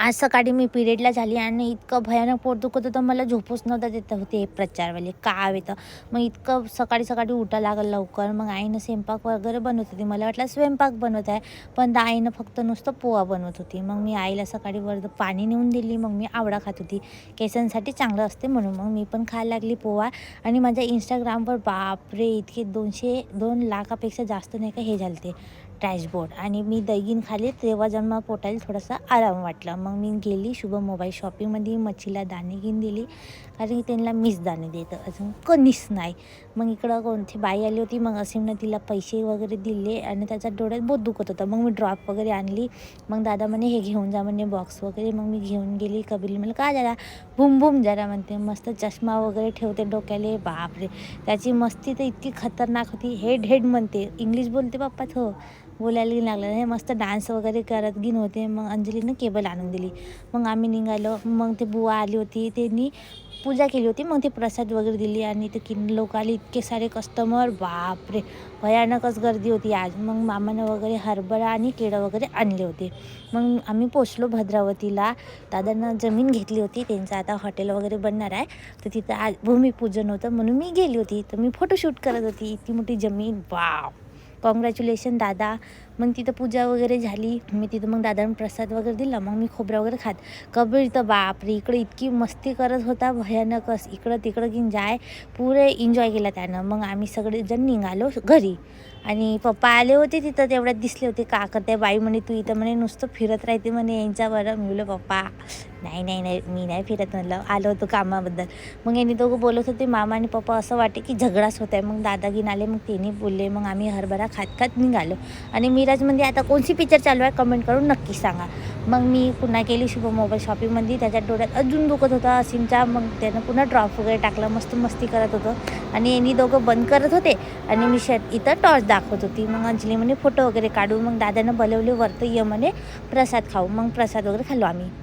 आज सकाळी मी पिरियडला झाली आणि इतकं भयानक पोट दुखत होतं, मला झोपूच नव्हतं देत होते हे प्रचारवाले काय येतं. मग इतकं सकाळी सकाळी उठायला लागलं लवकर. मग आईनं स्वयंपाक वगैरे बनवत होती. मला वाटलं स्वयंपाक बनवत आहे, पण आईनं फक्त नुसतं पोहा बनवत होती. मग मी आईला सकाळी पाणी नेऊन दिली. मग मी आवळा खात होती, केसांसाठी चांगलं असते म्हणून. मग मी पण खायला लागली पोहा. आणि माझ्या इंस्टाग्रामवर बापरे इतके 2 लाखापेक्षा जास्त नाही का हे झाले डॅशबोर्ड. आणि मी दहीगीन खाल्ली तेव्हा जन्म पोटाला थोडासा आराम वाटला. मग मी गेली शुभ मोबाईल शॉपिंगमध्ये, मच्छीला दाणे घेऊन दिली, कारण की त्यांना मीच दाणे देतं, अजून कणीच नाही. मग इकडं कोणती बाई आली होती. मग असीमनं तिला पैसे वगैरे दिले आणि त्याच्या डोळ्यात बहुत दुखत होतं. मग मी ड्रॉप वगैरे आणली. मग दादा म्हणे हे घेऊन जा म्हणे बॉक्स वगैरे. मग मी घेऊन गेली. कबील म्हणलं का जरा बुम बुम जरा म्हणते, मस्त चष्मा वगैरे ठेवते डोक्याले. बापरे त्याची मस्ती तर इतकी खतरनाक होती. हेड हेड म्हणते, इंग्लिश बोलते बाप्पा तो, बोलायला लागलं नाही. मस्त डान्स वगैरे करत घेऊन होते. मग अंजलीनं केबल आणून दिली. मग आम्ही निघालो. मग ते बुवा आली होती, त्यांनी पूजा केली होती. मग ते प्रसाद वगैरे दिली आणि ते किती लोक आले, इतके सारे कस्टमर, बापरे भयानकच गर्दी होती आज. मग मामानं वगैरे हरभरा आणि केळं वगैरे आणले होते. मग आम्ही पोचलो भद्रावतीला. दादांना जमीन घेतली होती, त्यांचं आता हॉटेल वगैरे बनणार आहे, तर तिथं आज भूमिपूजन होतं म्हणून मी गेली होती. तर मी फोटोशूट करत होती. इतकी मोठी जमीन, वाव कॉंग्रॅच्युलेशन दादा. मग तिथं पूजा वगैरे झाली. मी तिथं मग दादानं प्रसाद वगैरे दिला. मग मी खोबरं वगैरे खात. कबीर तर बापरे इकडे इतकी मस्ती करत होता भयानकच, इकडं तिकडं घेऊन जाय पुरे एन्जॉय केला त्यानं. मग आम्ही सगळेजण निघालो घरी. आणि पप्पा आले होते तिथं, तेवढ्यात दिसले होते. का करते बाई म्हणे तू इथं म्हणे नुसतं फिरत राहते म्हणे यांच्या बरं. मी बोललो पप्पा नाही नाही नाही मी नाही फिरत, म्हणलं आलो होतो कामाबद्दल. मग यांनी दोघं बोलत होते मामा आणि पप्पा, असं वाटे की झगडाच होत आहे. मग दादा घेऊन आले. मग त्यांनी बोलले. मग आम्ही हरभरा खात खात निघालो. आणि मिराजमध्ये आता कोणती पिक्चर चालू आहे कमेंट करून नक्की सांगा. मग मी पुन्हा गेली शुभ मोबाईल शॉपिंगमध्ये. त्याच्या डोळ्यात अजून दुखत होता असीमच्या. मग त्यानं पुन्हा ड्रॉप वगैरे टाकला. मस्त मस्ती करत होतं. आणि यांनी दोघं बंद करत होते आणि मी इथं टॉर्च दाखवत होती. मग अंजली म्हणे फोटो वगैरे काढू. मग दादानं बोलवले वरतं ये म्हणे प्रसाद खाऊ. मग प्रसाद वगैरे खाल्लो आम्ही.